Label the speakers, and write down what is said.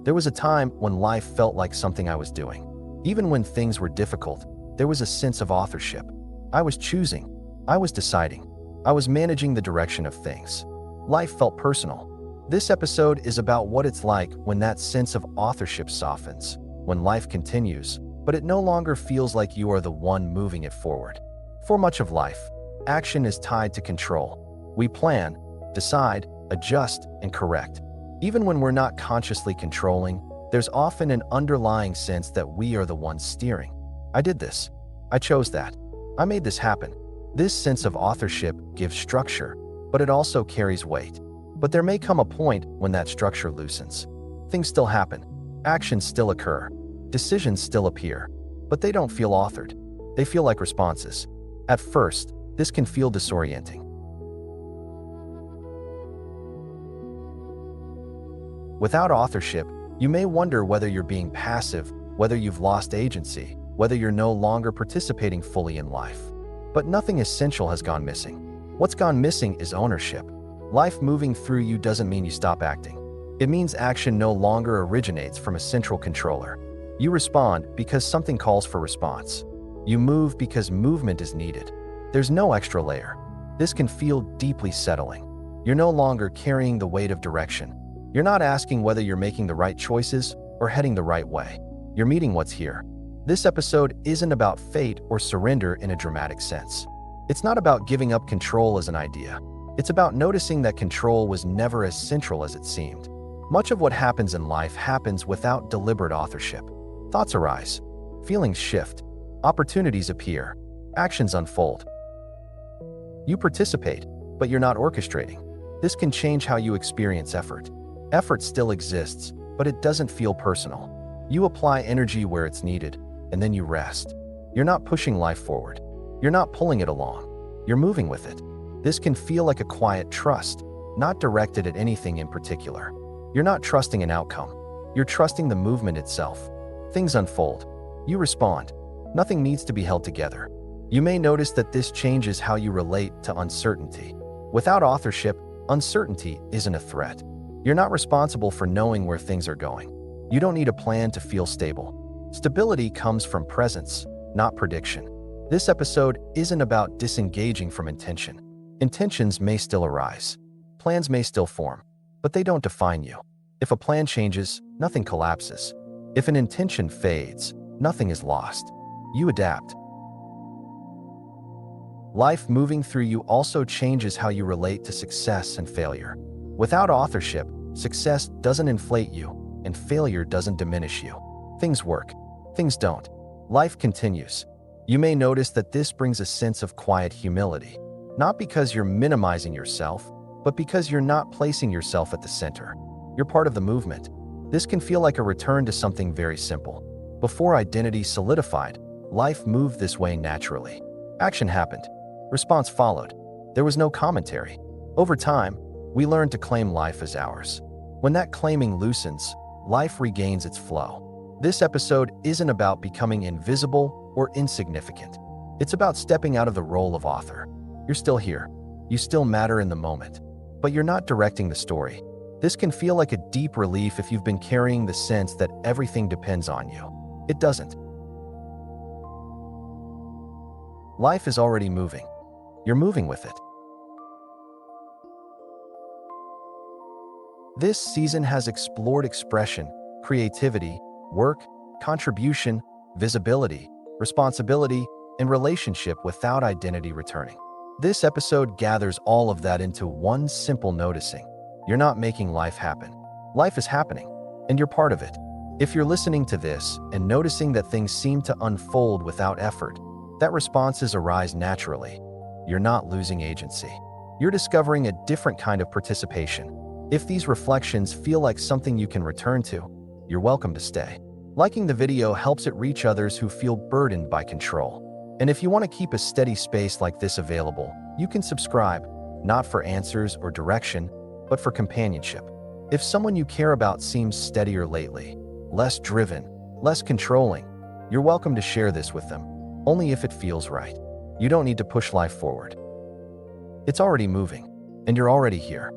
Speaker 1: There was a time when life felt like something I was doing. Even when things were difficult, there was a sense of authorship. I was choosing. I was deciding. I was managing the direction of things. Life felt personal. This episode is about what it's like when that sense of authorship softens, when life continues, but it no longer feels like you are the one moving it forward. For much of life, action is tied to control. We plan, decide, adjust, and correct. Even when we're not consciously controlling, there's often an underlying sense that we are the ones steering. I did this. I chose that. I made this happen. This sense of authorship gives structure, but it also carries weight. But there may come a point when that structure loosens. Things still happen. Actions still occur. Decisions still appear. But they don't feel authored. They feel like responses. At first, this can feel disorienting. Without authorship, you may wonder whether you're being passive, whether you've lost agency, whether you're no longer participating fully in life. But nothing essential has gone missing. What's gone missing is ownership. Life moving through you doesn't mean you stop acting. It means action no longer originates from a central controller. You respond because something calls for response. You move because movement is needed. There's no extra layer. This can feel deeply settling. You're no longer carrying the weight of direction. You're not asking whether you're making the right choices or heading the right way. You're meeting what's here. This episode isn't about fate or surrender in a dramatic sense. It's not about giving up control as an idea. It's about noticing that control was never as central as it seemed. Much of what happens in life happens without deliberate authorship. Thoughts arise. Feelings shift. Opportunities appear. Actions unfold. You participate, but you're not orchestrating. This can change how you experience effort. Effort still exists, but it doesn't feel personal. You apply energy where it's needed, and then you rest. You're not pushing life forward. You're not pulling it along. You're moving with it. This can feel like a quiet trust, not directed at anything in particular. You're not trusting an outcome. You're trusting the movement itself. Things unfold. You respond. Nothing needs to be held together. You may notice that this changes how you relate to uncertainty. Without authorship, uncertainty isn't a threat. You're not responsible for knowing where things are going. You don't need a plan to feel stable. Stability comes from presence, not prediction. This episode isn't about disengaging from intention. Intentions may still arise. Plans may still form, but they don't define you. If a plan changes, nothing collapses. If an intention fades, nothing is lost. You adapt. Life moving through you also changes how you relate to success and failure. Without authorship, success doesn't inflate you, and failure doesn't diminish you. Things work. Things don't. Life continues. You may notice that this brings a sense of quiet humility. Not because you're minimizing yourself, but because you're not placing yourself at the center. You're part of the movement. This can feel like a return to something very simple. Before identity solidified, life moved this way naturally. Action happened. Response followed. There was no commentary. Over time, we learned to claim life as ours. When that claiming loosens, life regains its flow. This episode isn't about becoming invisible or insignificant. It's about stepping out of the role of author. You're still here. You still matter in the moment. But you're not directing the story. This can feel like a deep relief if you've been carrying the sense that everything depends on you. It doesn't. Life is already moving. You're moving with it. This season has explored expression, creativity, work, contribution, visibility, responsibility, and relationship without identity returning. This episode gathers all of that into one simple noticing. You're not making life happen. Life is happening, and you're part of it. If you're listening to this and noticing that things seem to unfold without effort, that responses arise naturally. You're not losing agency. You're discovering a different kind of participation. If these reflections feel like something you can return to, you're welcome to stay. Liking the video helps it reach others who feel burdened by control. And if you want to keep a steady space like this available, you can subscribe, not for answers or direction, but for companionship. If someone you care about seems steadier lately, less driven, less controlling, you're welcome to share this with them, only if it feels right. You don't need to push life forward. It's already moving, and you're already here.